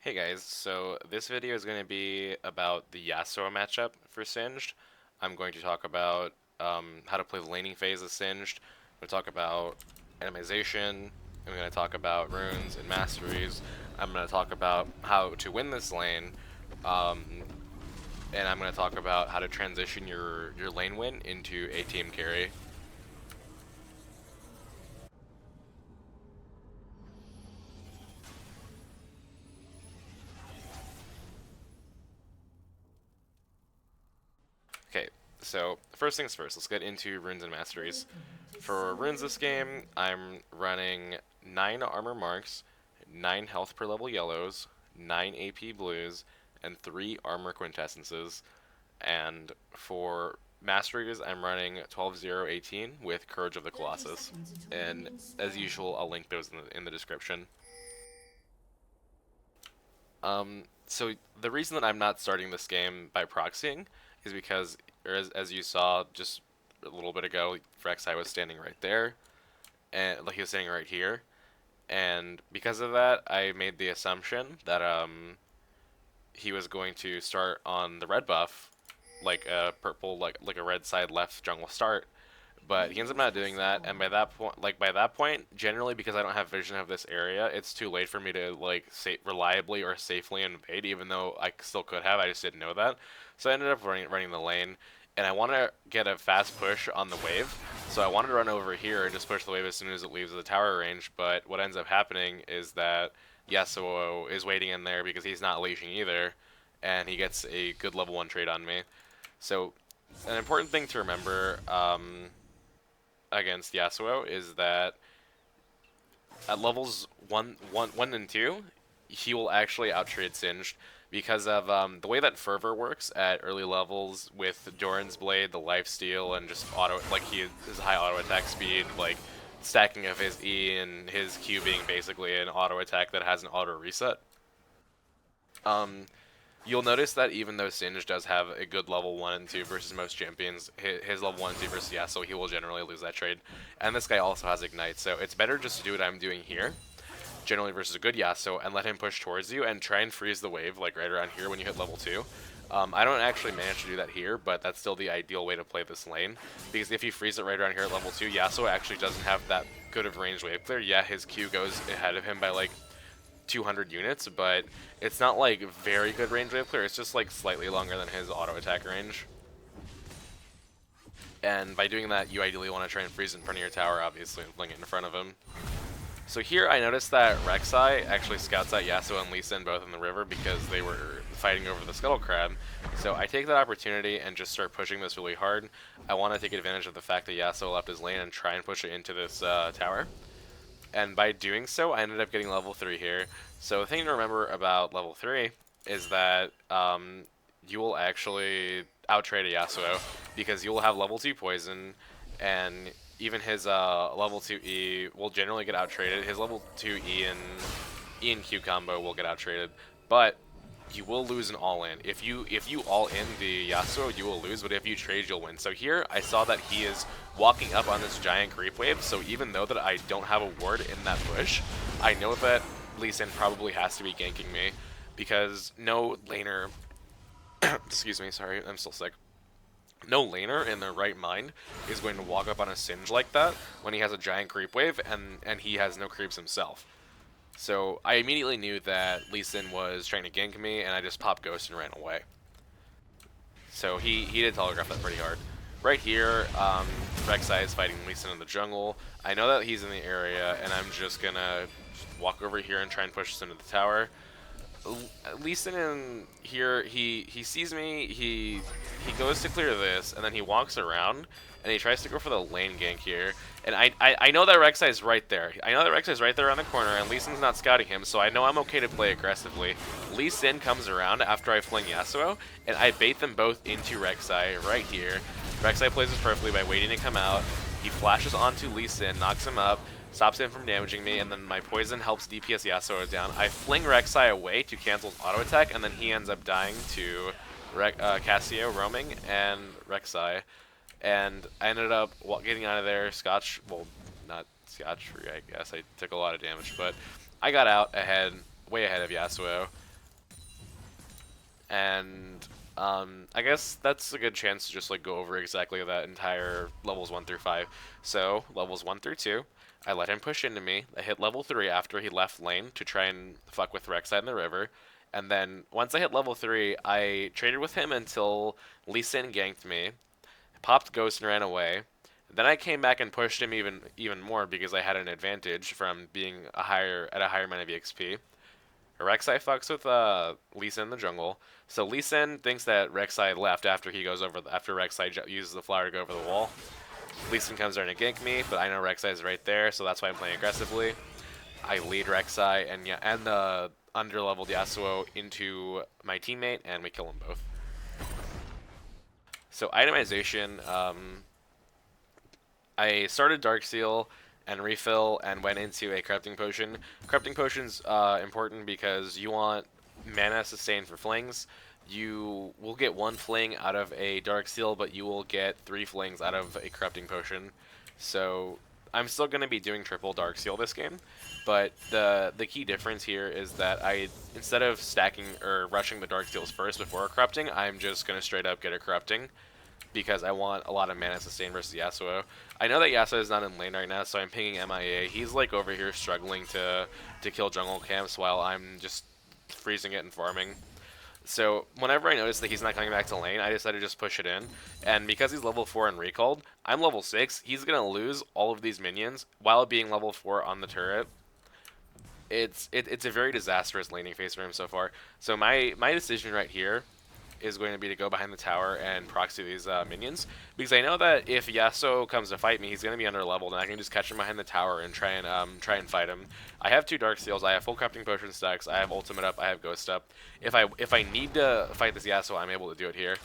Hey guys, so this video is going to be about the Yasuo matchup for Singed. I'm going to talk about how to play the laning phase of Singed. I'm going to talk about itemization. I'm going to talk about runes and masteries. I'm going to talk about how to win this lane. Um, and I'm going to talk about how to transition your lane win into a team carry. Okay, so first things first, let's get into runes and masteries. For runes this game, I'm running 9 armor marks, 9 health per level yellows, 9 AP blues, and 3 armor quintessences. And for masteries, I'm running 12-0-18 with Courage of the Colossus. And as usual, I'll link those in the description. So the reason that I'm not starting this game by proxying is because, as you saw just a little bit ago, Rek'Sai was standing right there, and like he was standing right here, and because of that, I made the assumption that he was going to start on the red buff, like a purple, like a red side left jungle start, but he ends up not doing that, and by that point, generally because I don't have vision of this area, it's too late for me to like reliably or safely invade, even though I still could have. I just didn't know that, so I ended up running the lane, and I want to get a fast push on the wave, so I wanted to run over here and just push the wave as soon as it leaves the tower range. But what ends up happening is that Yasuo is waiting in there because he's not leashing either, and he gets a good level 1 trade on me. So an important thing to remember against Yasuo is that at levels 1 and 2, he will actually outtrade Singed because of the way that Fervor works at early levels with Doran's Blade, the lifesteal, and just his high auto attack speed, like stacking of his E and his Q being basically an auto attack that has an auto reset. Um, You'll notice that even though Singe does have a good level 1 and 2 versus most champions, his level 1 and 2 versus Yasuo, he will generally lose that trade. And this guy also has Ignite, so it's better just to do what I'm doing here, generally versus a good Yasuo, and let him push towards you and try and freeze the wave, like right around here when you hit level 2. I don't actually manage to do that here, but that's still the ideal way to play this lane, because if you freeze it right around here at level 2, Yasuo actually doesn't have that good of ranged wave clear. Yeah, his Q goes ahead of him by like 200 units, but it's not like very good range wave clear. It's just like slightly longer than his auto attack range. And by doing that, you ideally want to try and freeze in front of your tower, obviously, and fling it in front of him. So here I noticed that Rek'Sai actually scouts out Yasuo and Lee Sin both in the river because they were fighting over the Scuttle Crab. So I take that opportunity and just start pushing this really hard. I want to take advantage of the fact that Yasuo left his lane and try and push it into this tower. And by doing so, I ended up getting level 3 here. So the thing to remember about level 3 is that you will actually outtrade a Yasuo because you will have level 2 poison, and even his level 2 E will generally get outtraded. His level 2 E and Q combo will get outtraded, but you will lose an all-in. If you all-in the Yasuo, you will lose, but if you trade, you'll win. So here, I saw that he is walking up on this giant creep wave, so even though that I don't have a ward in that push, I know that Lee Sin probably has to be ganking me, because no laner... excuse me, sorry, I'm still sick. No laner in their right mind is going to walk up on a Singe like that when he has a giant creep wave and he has no creeps himself. So I immediately knew that Lee Sin was trying to gank me, and I just popped Ghost and ran away. So he did telegraph that pretty hard. Right here, Rek'Sai is fighting Lee Sin in the jungle. I know that he's in the area, and I'm just gonna walk over here and try and push us into the tower. Lee Sin in here, he sees me, he goes to clear this, and then he walks around, and he tries to go for the lane gank here. And I know that Rek'Sai is right there. I know that Rek'Sai is right there on the corner, and Lee Sin's not scouting him, so I know I'm okay to play aggressively. Lee Sin comes around after I fling Yasuo, and I bait them both into Rek'Sai right here. Rek'Sai plays this perfectly by waiting to come out. He flashes onto Lee Sin, knocks him up, stops him from damaging me, and then my poison helps DPS Yasuo down. I fling Rek'Sai away to cancel his auto attack, and then he ends up dying to Cassio roaming and Rek'Sai. And I ended up getting out of there scotch, well, not scotch free, I guess. I took a lot of damage, but I got out ahead, way ahead of Yasuo. And I guess that's a good chance to just like go over exactly that entire levels 1 through 5. So levels 1 through 2, I let him push into me. I hit level 3 after he left lane to try and fuck with Rek'Sai in the river. And then once I hit level 3, I traded with him until Lee Sin ganked me, popped Ghost and ran away. Then I came back and pushed him even more because I had an advantage from being a higher amount of EXP. Rek'Sai fucks with Lee Sin in the jungle. So Lee Sin thinks that Rek'Sai left after he goes over after Rek'Sai uses the flower to go over the wall. Lee Sin comes there and gank me, but I know Rek'Sai is right there, so that's why I'm playing aggressively. I lead Rek'Sai and the underleveled Yasuo into my teammate, and we kill them both. So itemization, I started Dark Seal and refill and went into a corrupting potion. Corrupting potion's important because you want mana sustain for flings. You will get one fling out of a Dark Seal, but you will get 3 flings out of a corrupting potion. So I'm still going to be doing triple Dark Seal this game, but the key difference here is that instead of stacking or rushing the Dark Seals first before corrupting, I'm just going to straight up get a corrupting, because I want a lot of mana sustain versus Yasuo. I know that Yasuo is not in lane right now, so I'm pinging MIA. He's like over here struggling to kill jungle camps while I'm just freezing it and farming. So whenever I notice that he's not coming back to lane, I decided to just push it in. And because he's level 4 and recalled, I'm level 6. He's going to lose all of these minions while being level 4 on the turret. It's a very disastrous laning phase for him so far. So my decision right here is going to be to go behind the tower and proxy these minions, because I know that if Yasuo comes to fight me, he's going to be under leveled, and I can just catch him behind the tower and try and fight him. I have 2 Dark Seals, I have full Corrupting Potion stacks, I have Ultimate up, I have Ghost up. If I need to fight this Yasuo, I'm able to do it here,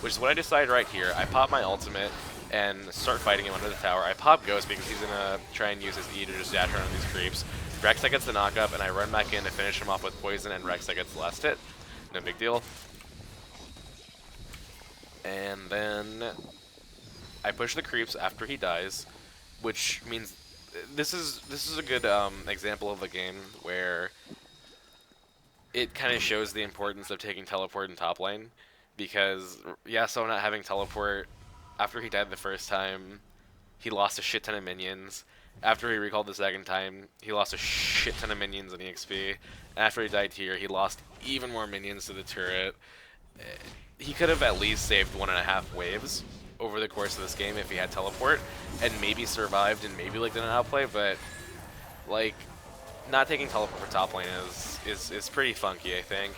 which is what I decided right here. I pop my Ultimate and start fighting him under the tower. I pop Ghost because he's going to try and use his E to just dash around these creeps. Rek'Sai gets the knock up, and I run back in to finish him off with poison, and Rek'Sai gets the last hit. No big deal. And then I push the creeps after he dies, which means this is a good example of a game where it kind of shows the importance of taking teleport in top lane, because Yasuo not having teleport after he died the first time, he lost a shit ton of minions. After he recalled the second time, he lost a shit ton of minions in EXP. And after he died here, he lost even more minions to the turret. He could have at least saved 1.5 waves over the course of this game if he had teleport, and maybe survived and maybe like didn't outplay, but like not taking teleport for top lane is pretty funky, I think.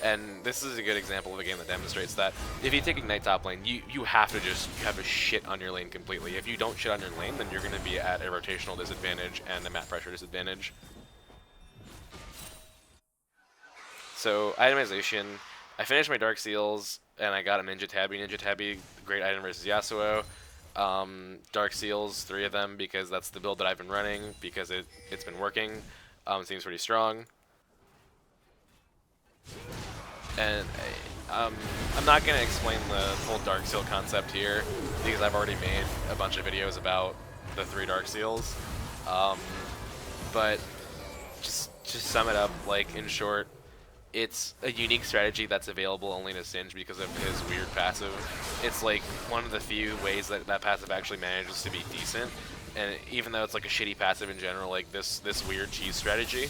And this is a good example of a game that demonstrates that if you take Ignite top lane, you have to shit on your lane completely. If you don't shit on your lane, then you're going to be at a rotational disadvantage and a map pressure disadvantage. So itemization, I finished my Dark Seals and I got a Ninja Tabby. Ninja Tabby, great item versus Yasuo. Dark Seals, 3 of them, because that's the build that I've been running, because it's been working. Seems pretty strong. And I'm not going to explain the whole Dark Seal concept here, because I've already made a bunch of videos about the 3 Dark Seals. But just sum it up, like, in short, it's a unique strategy that's available only to Singe because of his weird passive. It's like one of the few ways that that passive actually manages to be decent, and even though it's like a shitty passive in general, like this weird cheese strategy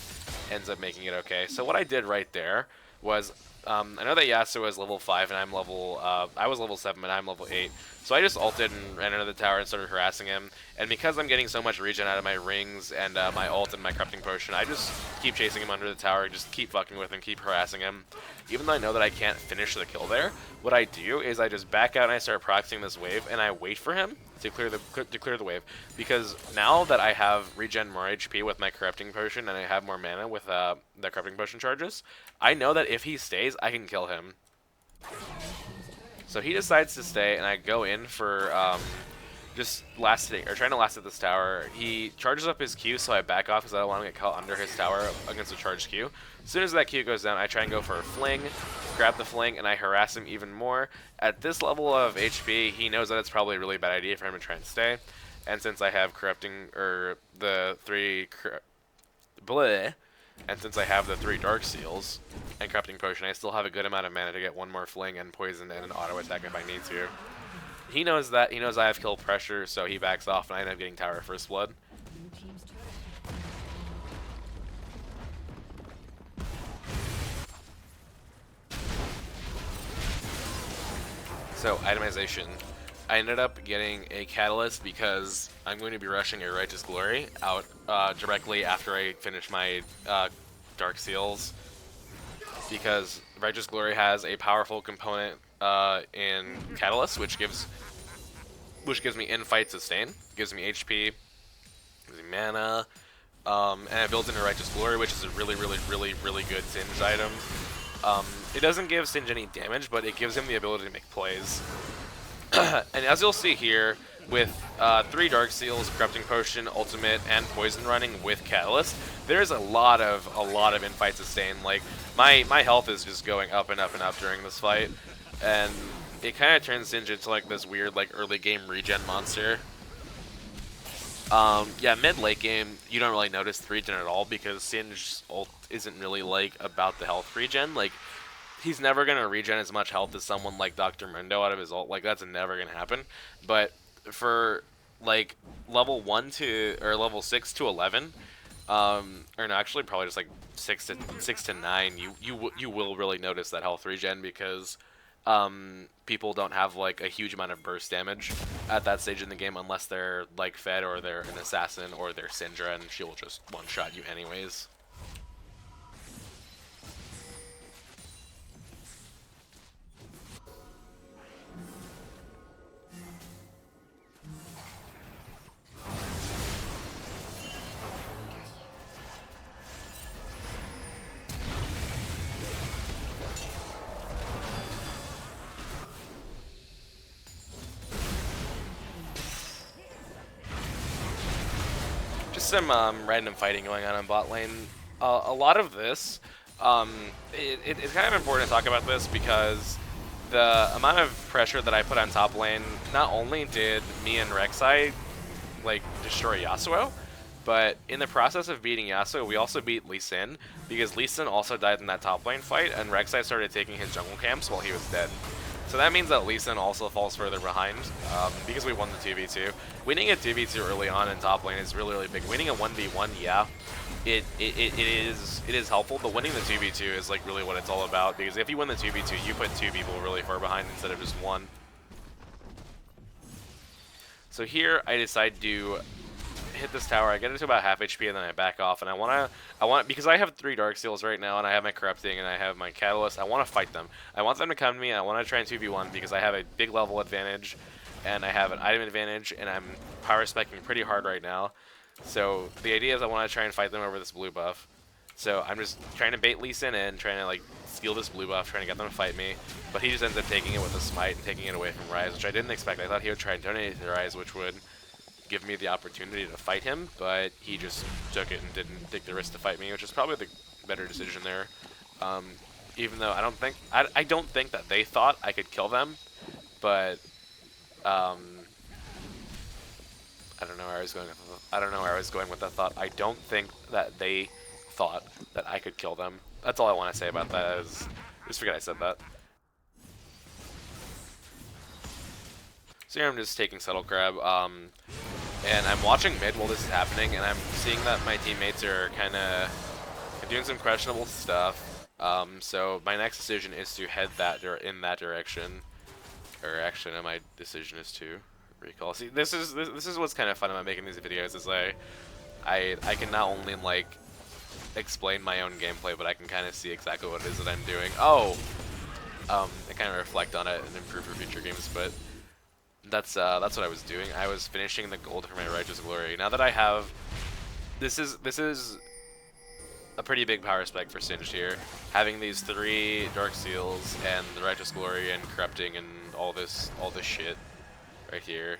ends up making it okay. So what I did right there was, I know that Yasuo is level 5 and I'm level, I was level 7 and I'm level 8. So I just ulted and ran into the tower and started harassing him. And because I'm getting so much regen out of my rings and my ult and my corrupting potion, I just keep chasing him under the tower, just keep fucking with him, keep harassing him. Even though I know that I can't finish the kill there, what I do is I just back out and I start proxying this wave and I wait for him to clear the wave. Because now that I have regen more HP with my corrupting potion and I have more mana with the corrupting potion charges, I know that if he stays, I can kill him. So he decides to stay, and I go in for just trying to last at this tower. He charges up his Q, so I back off because I don't want to get caught under his tower against a charged Q. As soon as that Q goes down, I try and go for a fling, grab the fling, and I harass him even more. At this level of HP, he knows that it's probably a really bad idea for him to try and stay. And since I have corrupting, or the 3, And since I have the 3 Dark Seals and Corrupting Potion, I still have a good amount of mana to get 1 more Fling and Poison and an auto attack if I need to. He knows that. He knows I have kill pressure, so he backs off, and I end up getting Tower First Blood. So, itemization. I ended up getting a Catalyst because I'm going to be rushing a Righteous Glory out directly after I finish my Dark Seals, because Righteous Glory has a powerful component in Catalyst, which gives me in-fight sustain, gives me HP, gives me mana, and it builds into Righteous Glory, which is a really good Singed item. It doesn't give Singed any damage, but it gives him the ability to make plays. And as you'll see here, with 3 Dark Seals, Corrupting Potion, Ultimate, and Poison running with Catalyst, there's a lot of in-fight sustain. Like, my health is just going up and up and up during this fight, and it kind of turns Singed into like this weird like early game regen monster. Yeah, mid-late game, you don't really notice the regen at all because Singe's ult isn't really like about the health regen. Like, he's never going to regen as much health as someone like Dr. Mundo out of his ult. Like, that's never going to happen. But for, like, level 1 to, or level 6 to 11, or no, actually probably just like 6 to 9, you will really notice that health regen because people don't have like a huge amount of burst damage at that stage in the game unless they're like Fed or they're an assassin or they're Syndra, and she will just one-shot you anyways. Just some random fighting going on bot lane. A lot of this, it's kind of important to talk about this because the amount of pressure that I put on top lane, not only did me and Rek'Sai like destroy Yasuo, but in the process of beating Yasuo, we also beat Lee Sin, because Lee Sin also died in that top lane fight, and Rek'Sai started taking his jungle camps while he was dead. So that means that Lee Sin also falls further behind, because we won the 2v2. Winning a 2v2 early on in top lane is really big. Winning a 1v1, yeah, it is helpful, but winning the 2v2 is like really what it's all about, because if you win the 2v2, you put 2 people really far behind instead of just 1. So here I decide to hit this tower. I get it to about half HP and then I back off, and I want because I have 3 Dark Seals right now and I have my Corrupting and I have my Catalyst. I want to fight them. I want them to come to me. I want to try and 2v1 because I have a big level advantage and I have an item advantage, and I'm power specking pretty hard right now. So the idea is I want to try and fight them over this blue buff. So I'm just trying to bait Lee Sin in, trying to like steal this blue buff, trying to get them to fight me, but he just ends up taking it with a smite and taking it away from Ryze, which I didn't expect. I thought he would try and donate it to Ryze, which would give me the opportunity to fight him, but he just took it and didn't take the risk to fight me, which is probably the better decision there. Even though I don't think that they thought I could kill them, but I don't know where I was going. I don't know where I was going with that thought. I don't think that they thought that I could kill them. That's all I want to say about that. Just forget I said that. So here I'm just taking Subtle Crab, and I'm watching mid while this is happening, and I'm seeing that my teammates are kind of doing some questionable stuff. So my next decision is to head in that direction. Or actually, no, my decision is to recall. See, this is what's kind of fun about making these videos, is I can not only like explain my own gameplay, but I can kind of see exactly what it is that I'm doing. Oh, I kind of reflect on it and improve for future games, but that's what I was doing. I was finishing the gold for my Righteous Glory. Now that I have, this is a pretty big power spec for Singed here. Having these 3 Dark Seals and the Righteous Glory and Corrupting and all this shit right here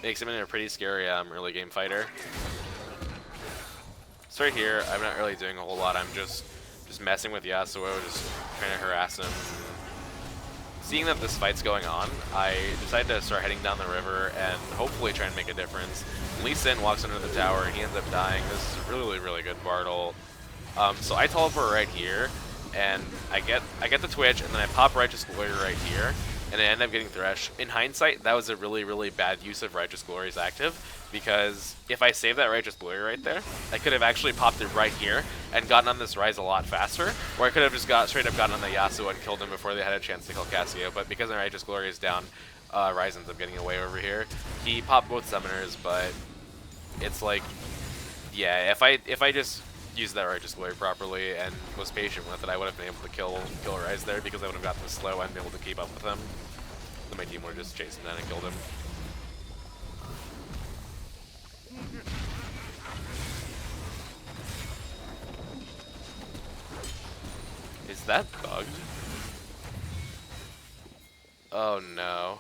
makes him into a pretty scary early game fighter. So right here, I'm not really doing a whole lot. I'm just messing with Yasuo, just trying to harass him, seeing that this fight's going on, I decided to start heading down the river and hopefully try and make a difference. Lee Sin walks under the tower and he ends up dying. This is a really, really good Bard ult. So I teleport right here, and I get the Twitch, and then I pop Righteous Glory right here, and I end up getting Thresh. In hindsight, that was a really, really bad use of Righteous Glory's active, because if I saved that Righteous Glory right there, I could have actually popped it right here and gotten on this Ryze a lot faster, or I could have just straight up gotten on the Yasuo and killed him before they had a chance to kill Cassio. But because my Righteous Glory is down, Ryze ends up getting away over here. He popped both summoners, but it's like, yeah, if I just used that Righteous Glory properly and was patient with it, I would have been able to kill Ryze there, because I would have gotten this slow and been able to keep up with him. Then my team would have just chased him down and killed him. Is that bugged? Oh no.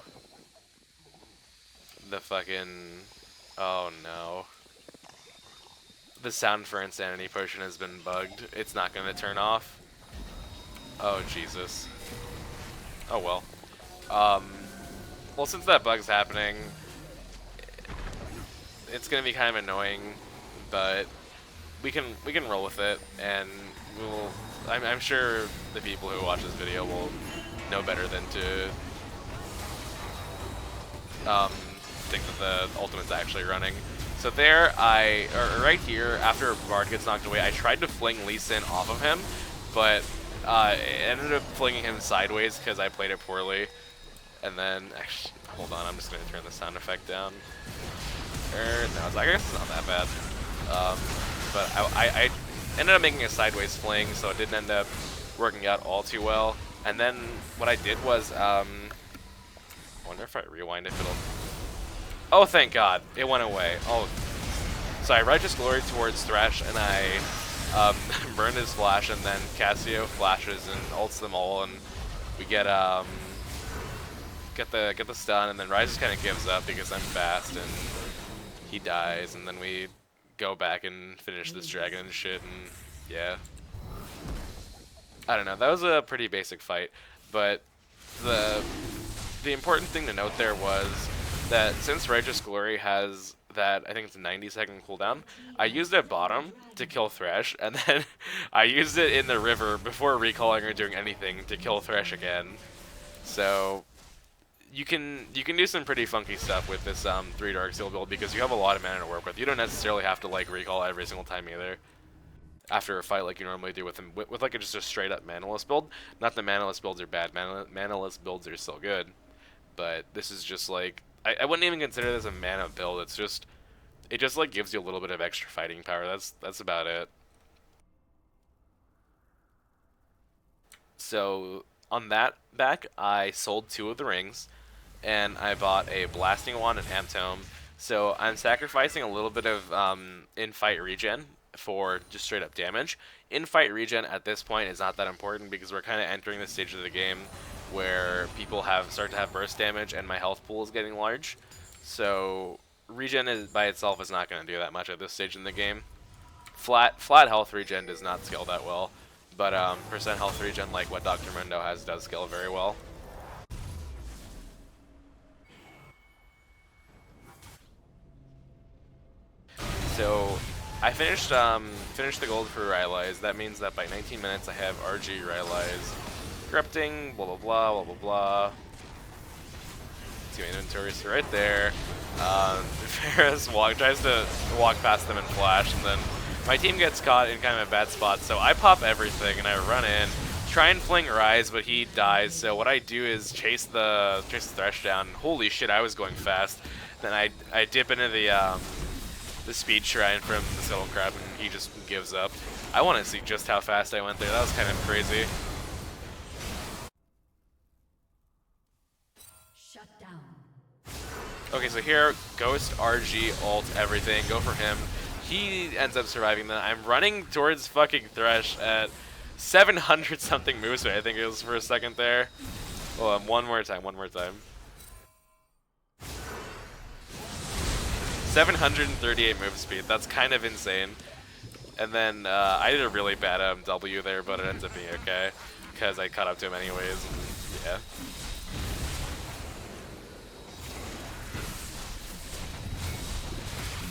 The fucking... Oh no. The sound for Insanity Potion has been bugged. It's not going to turn off. Oh, Jesus. Oh, well. Well, since that bug's happening, it's going to be kind of annoying, but we can roll with it, and we'll... I'm sure the people who watch this video will know better than to think that the ultimate's actually running. So there, right here, after Bard gets knocked away, I tried to fling Lee Sin off of him, but it ended up flinging him sideways because I played it poorly. And then, actually, hold on, I'm just going to turn the sound effect down. No, I guess it's not that bad. But I ended up making a sideways fling, so it didn't end up working out all too well. And then what I did was, I wonder if I rewind if it'll... Oh, thank God, it went away. Oh, so I Righteous Glory towards Thresh, and I burned his flash, and then Cassio flashes and ults them all, and we get the stun, and then Ryze just kind of gives up because I'm fast, and he dies, and then we go back and finish this dragon and shit, and yeah. I don't know, that was a pretty basic fight, but the important thing to note there was that since Righteous Glory has that, I think it's a 90-second cooldown, I used it at bottom to kill Thresh, and then I used it in the river before recalling or doing anything to kill Thresh again. So you can do some pretty funky stuff with this 3 Dark Seal build, because you have a lot of mana to work with. You don't necessarily have to like recall every single time either after a fight like you normally do with like just a straight up Manaless build. Not that Manaless builds are bad, Manaless builds are still good, but this is just like, I wouldn't even consider this a mana build. It's just, it just like gives you a little bit of extra fighting power. That's about it. So on that back, I sold 2 of the rings, and I bought a Blasting Wand and Amp Tome. So I'm sacrificing a little bit of in-fight regen for just straight up damage. In-fight regen at this point is not that important, because we're kind of entering the stage of the game where people start to have burst damage, and my health pool is getting large. So regen by itself is not going to do that much at this stage in the game. Flat health regen does not scale that well, but percent health regen, like what Dr. Mundo has, does scale very well. So I finished the gold for Rylai's. That means that by 19 minutes I have RG Rylai's. Corrupting, blah blah blah, blah blah blah. See my inventory, so right there. Ferris tries to walk past them and flash, and then my team gets caught in kind of a bad spot, so I pop everything and I run in, try and fling Ryze, but he dies. So what I do is chase the Thresh down. Holy shit, I was going fast. Then I dip into the speed shrine from the Scuttle Crab, and he just gives up. I want to see just how fast I went there. That was kind of crazy. Okay, so here, Ghost, RG, ult, everything, go for him. He ends up surviving that. I'm running towards fucking Thresh at 700 something move speed, I think it was for a second there. Oh, one more time. 738 move speed, that's kind of insane. And then I did a really bad W there, but it ends up being okay, because I caught up to him anyways, and yeah.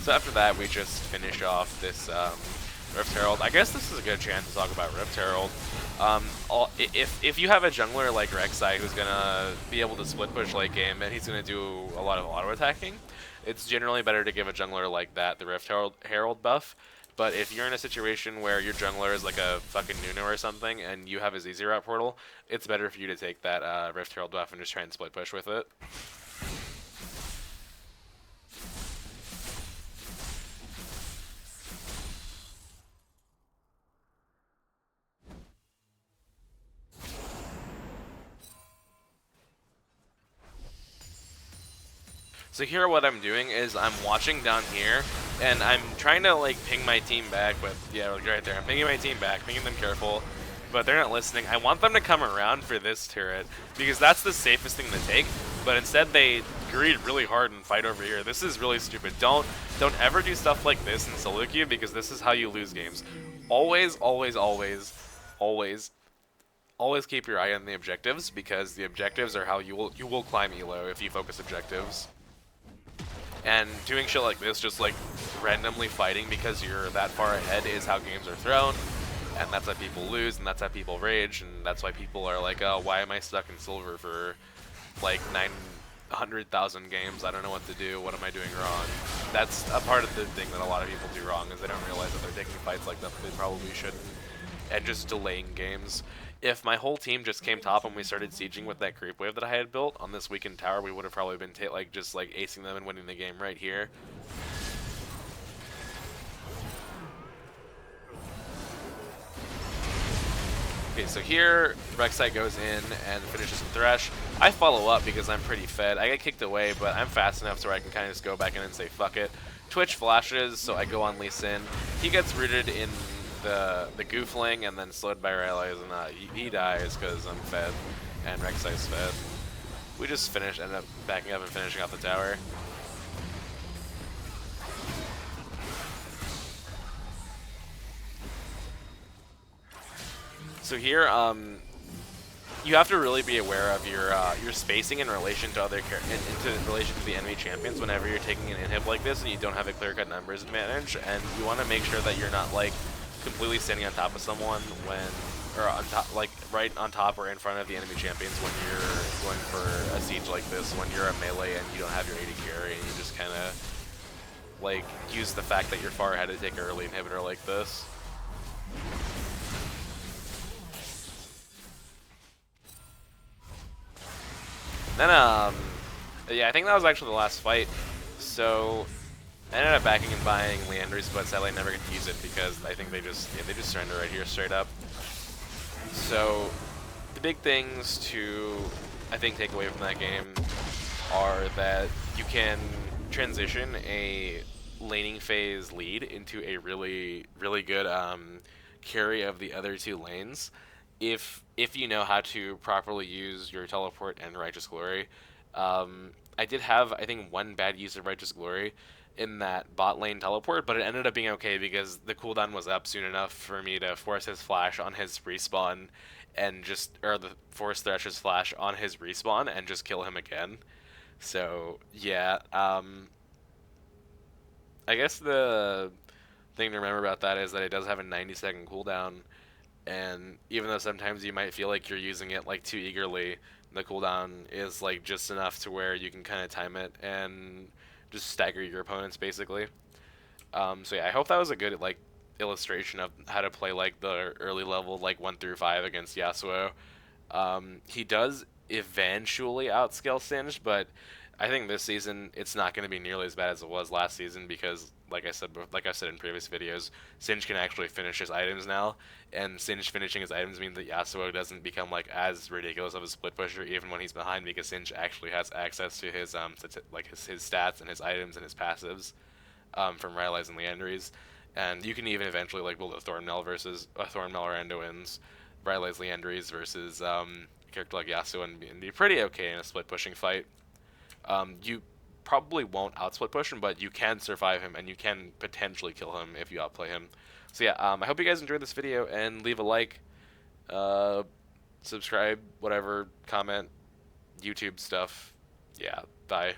So after that, we just finish off this Rift Herald. I guess this is a good chance to talk about Rift Herald. If you have a jungler like Rek'Sai who's gonna be able to split push late game and he's gonna do a lot of auto attacking, it's generally better to give a jungler like that the Rift Herald buff. But if you're in a situation where your jungler is like a fucking Nuno or something and you have a ZZ route portal, it's better for you to take that Rift Herald buff and just try and split push with it. So here what I'm doing is I'm watching down here, and I'm trying to like ping my team back with, yeah, right there. I'm pinging my team back, pinging them careful, but they're not listening. I want them to come around for this turret, because that's the safest thing to take, but instead they greed really hard and fight over here. This is really stupid. Don't ever do stuff like this in solo queue, because this is how you lose games. Always, always, always, always, always keep your eye on the objectives, because the objectives are how you will climb elo if you focus objectives. And doing shit like this, just like randomly fighting because you're that far ahead, is how games are thrown, and that's how people lose, and that's how people rage, and that's why people are like, oh, why am I stuck in silver for like 900,000 games? I don't know what to do. What am I doing wrong? That's a part of the thing that a lot of people do wrong, is they don't realize that they're taking fights like that they probably shouldn't, and just delaying games. If my whole team just came top and we started sieging with that creep wave that I had built on this weakened tower, we would have probably been just like acing them and winning the game right here. Okay, so here Rek'Sai goes in and finishes with Thresh. I follow up because I'm pretty fed. I get kicked away, but I'm fast enough so I can kind of just go back in and say fuck it. Twitch flashes, so I go on Lee Sin. He gets rooted in the goofling and then slowed by Rayleigh's, and he dies because I'm fed and Rek'Sai's fed. We just end up backing up and finishing off the tower. So here, you have to really be aware of your spacing in relation to relation to the enemy champions whenever you're taking an inhib like this and you don't have a clear-cut numbers advantage, and you want to make sure that you're not like completely standing on top of someone or on top, like right on top or in front of the enemy champions when you're going for a siege like this, when you're a melee and you don't have your AD carry and you just kind of like use the fact that you're far ahead to take an early inhibitor like this. Then, yeah, I think that was actually the last fight. So I ended up backing and buying Leandry's, but sadly I never get to use it because I think they just surrender right here straight up. So the big things to, I think, take away from that game are that you can transition a laning phase lead into a really, really good carry of the other two lanes if you know how to properly use your teleport and Righteous Glory. I did have, I think, one bad use of Righteous Glory in that bot lane teleport, but it ended up being okay because the cooldown was up soon enough for me to force his flash on his respawn and force Thresh's flash on his respawn and just kill him again. So yeah, I guess the thing to remember about that is that it does have a 90-second cooldown, and even though sometimes you might feel like you're using it like too eagerly, the cooldown is like just enough to where you can kind of time it and just stagger your opponents basically. So yeah, I hope that was a good like illustration of how to play like the early level like 1 through 5 against Yasuo. He does eventually outscale Singed, but I think this season it's not going to be nearly as bad as it was last season because, like I said in previous videos, Singed can actually finish his items now, and Singed finishing his items means that Yasuo doesn't become like as ridiculous of a split pusher even when he's behind, because Singed actually has access to his his stats and his items and his passives from Rylai's and Liandry's, and you can even eventually like build a Thornmail or Anduin's, Rylai's, Liandry's versus a character like Yasuo and be pretty okay in a split pushing fight. You probably won't outsplit push him, but you can survive him and you can potentially kill him if you outplay him. So yeah, I hope you guys enjoyed this video, and leave a like, subscribe, whatever, comment, YouTube stuff. Yeah, bye.